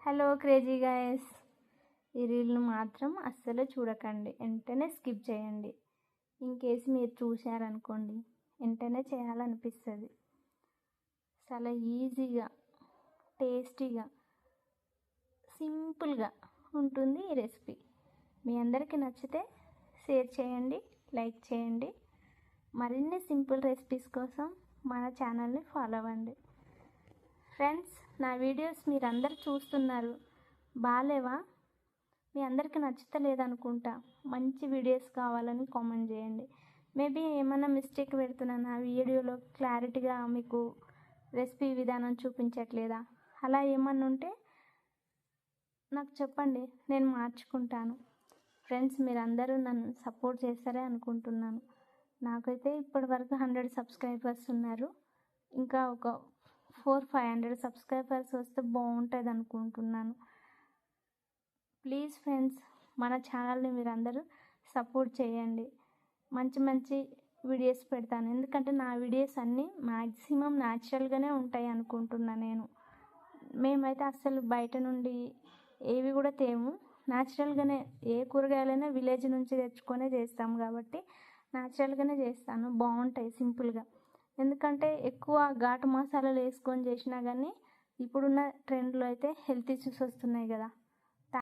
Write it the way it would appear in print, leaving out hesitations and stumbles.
Hello crazy guys, ఈ రీల్ను మాత్రం అస్సలు చూడకండి, వెంటనే స్కిప్ చేయండి. ఇన్ కేసు మీరు చూశారనుకోండి వెంటనే చేయాలనిపిస్తుంది. చాలా ఈజీగా, టేస్టీగా, సింపుల్గా ఉంటుంది ఈ రెసిపీ. మీ అందరికీ నచ్చితే షేర్ చేయండి, లైక్ చేయండి. మరిన్ని సింపుల్ రెసిపీస్ కోసం మన ఛానల్ని ఫాలో అవ్వండి. ఫ్రెండ్స్, నా వీడియోస్ మీరు అందరు చూస్తున్నారు, బాగాలేవా? మీ అందరికీ నచ్చుతలేదనుకుంటా. మంచి వీడియోస్ కావాలని కామెంట్ చేయండి. మేబీ ఏమైనా మిస్టేక్ పెడుతున్నా నా వీడియోలో, క్లారిటీగా మీకు రెసిపీ విధానం చూపించట్లేదా? అలా ఏమన్నా ఉంటే నాకు చెప్పండి, నేను మార్చుకుంటాను. ఫ్రెండ్స్, మీరందరూ నన్ను సపోర్ట్ చేస్తారే అనుకుంటున్నాను. నాకైతే ఇప్పటి వరకు 100 సబ్స్క్రైబర్స్ ఉన్నారు. ఇంకా ఒక 400-500 సబ్స్క్రైబర్స్ వస్తే బాగుంటుంది అనుకుంటున్నాను. ప్లీజ్ ఫ్రెండ్స్, మన ఛానల్ని మీరందరూ సపోర్ట్ చేయండి. మంచి మంచి వీడియోస్ పెడతాను, ఎందుకంటే నా వీడియోస్ అన్నీ మ్యాక్సిమం న్యాచురల్గానే ఉంటాయి అనుకుంటున్నా నేను. మేమైతే అస్సలు బయట నుండి ఏవి కూడా తేము, న్యాచురల్గానే ఏ కూరగాయలైనా విలేజ్ నుంచి తెచ్చుకొనే చేస్తాం కాబట్టి న్యాచురల్గానే చేస్తాను. బాగుంటాయి సింపుల్గా. ఎందుకంటే ఎక్కువ ఘాటు మసాలాలు వేసుకొని చేసినా కానీ ఇప్పుడున్న ట్రెండ్లో అయితే హెల్త్ ఇష్యూస్ వస్తున్నాయి కదా.